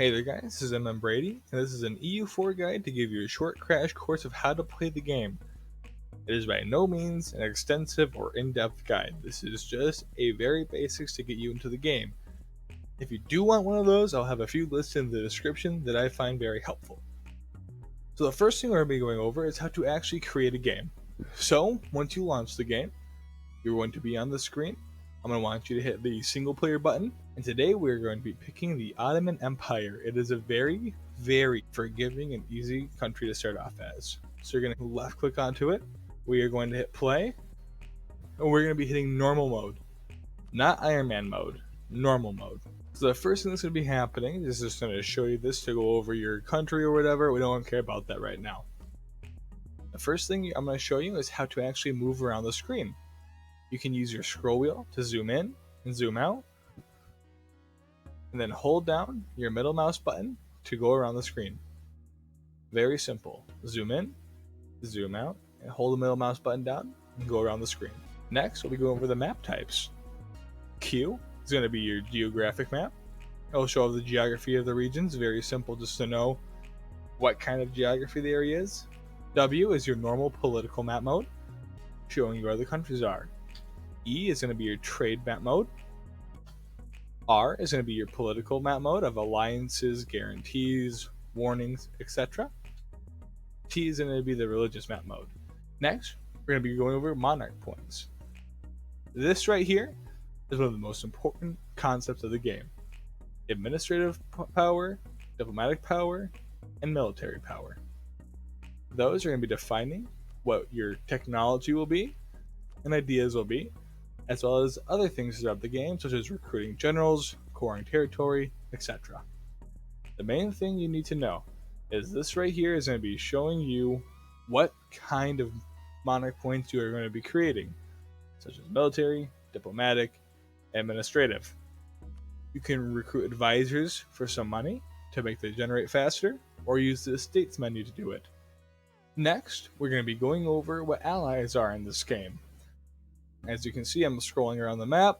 Hey there guys, this is Brady, and this is an EU4 guide to give you a short crash course of how to play the game. It is by no means an extensive or in-depth guide. This is just a very basics to get you into the game. If you do want one of those, I'll have a few listed in the description that I find very helpful. So the first thing we're going to be going over is how to actually create a game. So once you launch the game, you're going to be on the screen. I'm going to want you to hit the single player button, and today we're going to be picking the Ottoman Empire. It is a very, very forgiving and easy country to start off as. So you're going to left click onto it, we are going to hit play, and we're going to be hitting normal mode. Not Iron Man mode, normal mode. So the first thing that's going to be happening is just going to show you this to go over your country or whatever. We don't care about that right now. The first thing I'm going to show you is how to actually move around the screen. You can use your scroll wheel to zoom in and zoom out, and then hold down your middle mouse button to go around the screen. Very simple. Zoom in, zoom out, and hold the middle mouse button down and go around the screen. Next, we'll be going over the map types. Q is going to be your geographic map. It'll show the geography of the regions. Very simple just to know what kind of geography the area is. W is your normal political map mode, showing you where the countries are. E is going to be your trade map mode. R is going to be your political map mode of alliances, guarantees, warnings, etc. T is going to be the religious map mode. Next, we're going to be going over Monarch Points. This right here is one of the most important concepts of the game. Administrative power, diplomatic power, and military power. Those are going to be defining what your technology will be and ideas will be, as well as other things throughout the game, such as recruiting generals, coring territory, etc. The main thing you need to know is this right here is going to be showing you what kind of monarch points you are going to be creating, such as military, diplomatic, administrative. You can recruit advisors for some money to make the generate faster, or use the estates menu to do it. Next, we're going to be going over what allies are in this game. As you can see, I'm scrolling around the map.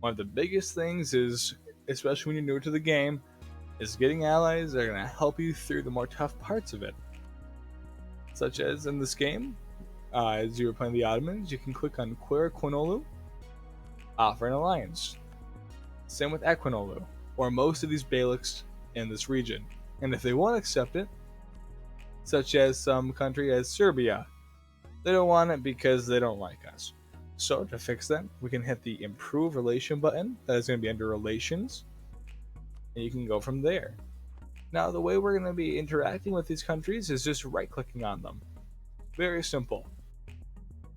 One of the biggest things is, especially when you're new to the game, is getting allies that are going to help you through the more tough parts of it. Such as in this game, as you were playing the Ottomans, you can click on Quinolu, offer an alliance. Same with Equinolu, or most of these beyliks in this region. And if they won't accept it, such as some country as Serbia, they don't want it because they don't like us. So to fix that, we can hit the improve relation button that is going to be under relations, and you can go from there. Now the way we're going to be interacting with these countries is just right clicking on them. Very simple.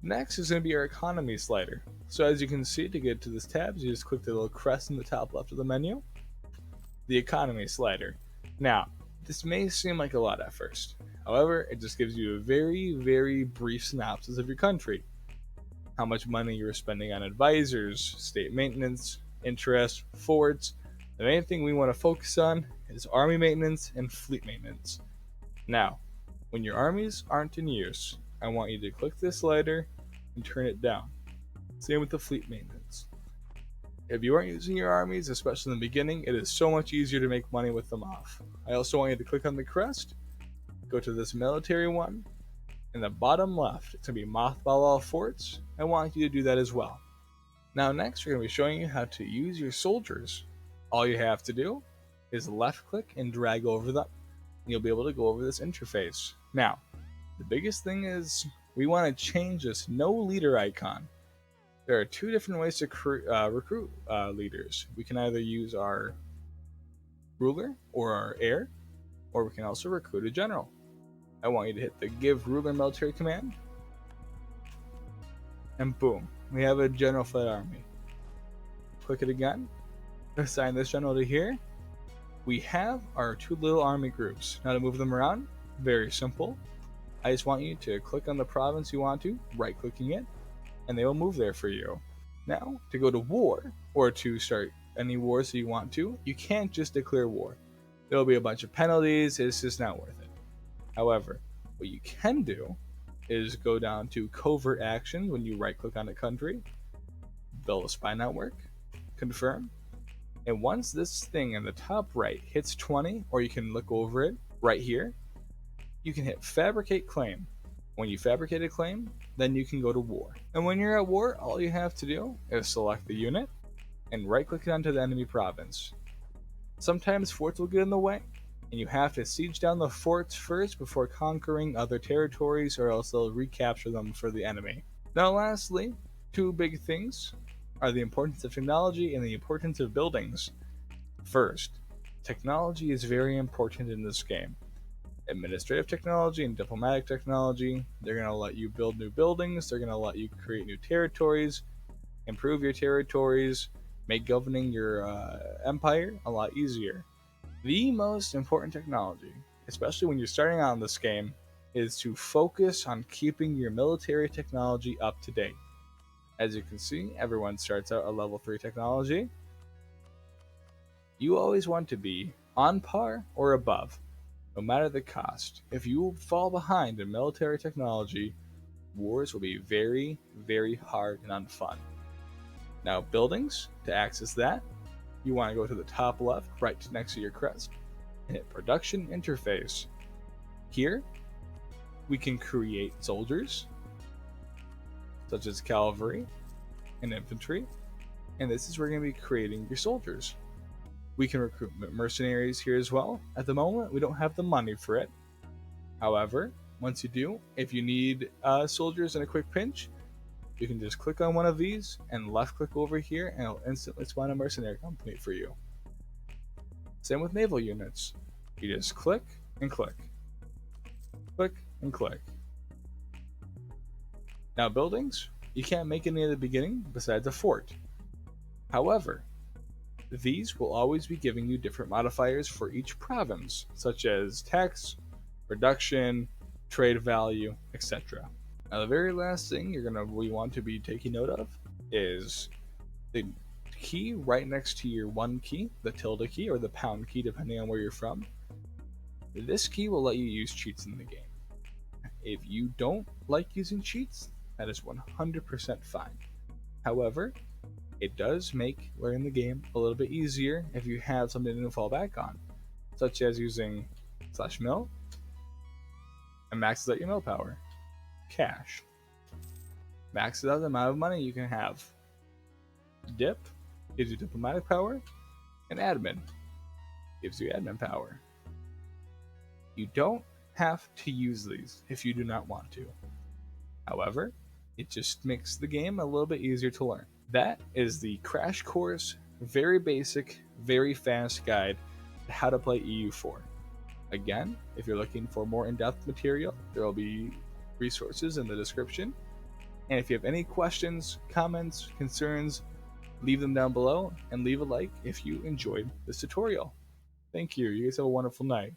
Next is going to be our economy slider. So as you can see, to get to this tab, you just click the little crest in the top left of the menu, the economy slider. Now this may seem like a lot at first, however it just gives you a very, very brief synopsis of your country. How much money you're spending on advisors, state maintenance, interest, forts. The main thing we want to focus on is army maintenance and fleet maintenance. Now, when your armies aren't in use, I want you to click this slider and turn it down. Same with the fleet maintenance. If you aren't using your armies, especially in the beginning, it is so much easier to make money with them off. I also want you to click on the crest, go to this military one. In the bottom left, it's going to be mothball all forts. I want you to do that as well. Now next, we're going to be showing you how to use your soldiers. All you have to do is left click and drag over them, and you'll be able to go over this interface. Now, the biggest thing is we want to change this no leader icon. There are two different ways to recruit leaders. We can either use our ruler or our heir, or we can also recruit a general. I want you to hit the give ruler military command, and boom, we have a general fed army. Click it again, assign this general to here. We have our two little army groups. Now to move them around, very simple. I just want you to click on the province you want to, right clicking it, and they will move there for you. Now to go to war, or to start any wars that you want to, you can't just declare war. There will be a bunch of penalties, it's just not worth it. However, what you can do is go down to covert actions when you right click on a country, build a spy network, confirm, And once this thing in the top right hits 20, or you can look over it right here, you can hit Fabricate Claim. When you fabricate a claim, then you can go to war. And when you're at war, all you have to do is select the unit and right click it onto the enemy province. Sometimes forts will get in the way, and you have to siege down the forts first before conquering other territories, or else they'll recapture them for the enemy. Now, lastly, two big things are the importance of technology and the importance of buildings. First, technology is very important in this game. Administrative technology and diplomatic technology, they're going to let you build new buildings, they're going to let you create new territories, improve your territories, make governing your empire a lot easier. The most important technology, especially when you're starting out in this game, is to focus on keeping your military technology up to date. As you can see, everyone starts out at level 3 technology. You always want to be on par or above, no matter the cost. If you fall behind in military technology, wars will be very, very hard and unfun. Now, buildings, to access that, you want to go to the top left, right next to your crest, and hit Production Interface. Here, we can create soldiers, such as cavalry and infantry, and this is where you're going to be creating your soldiers. We can recruit mercenaries here as well. At the moment, we don't have the money for it. However, once you do, if you need soldiers in a quick pinch, you can just click on one of these and left click over here and it'll instantly spawn a mercenary company for you. Same with naval units. You just click and click. Click and click. Now buildings, you can't make any at the beginning besides a fort. However, these will always be giving you different modifiers for each province, such as tax, production, trade value, etc. Now the very last thing we want to be taking note of is the key right next to your one key, the tilde key or the pound key depending on where you're from. This key will let you use cheats in the game. If you don't like using cheats, that is 100% fine. However, it does make learning the game a little bit easier if you have something to fall back on, such as using /mil and maxes out your mill power. Cash maxes out the amount of money you can have. Dip gives you diplomatic power, and admin gives you admin power. You don't have to use these if you do not want to. However, it just makes the game a little bit easier to learn. That is the crash course, very basic, very fast guide to how to play EU4. Again, if you're looking for more in-depth material, there will be resources in the description. And if you have any questions, comments, concerns, leave them down below and leave a like if you enjoyed this tutorial. Thank you. You guys have a wonderful night.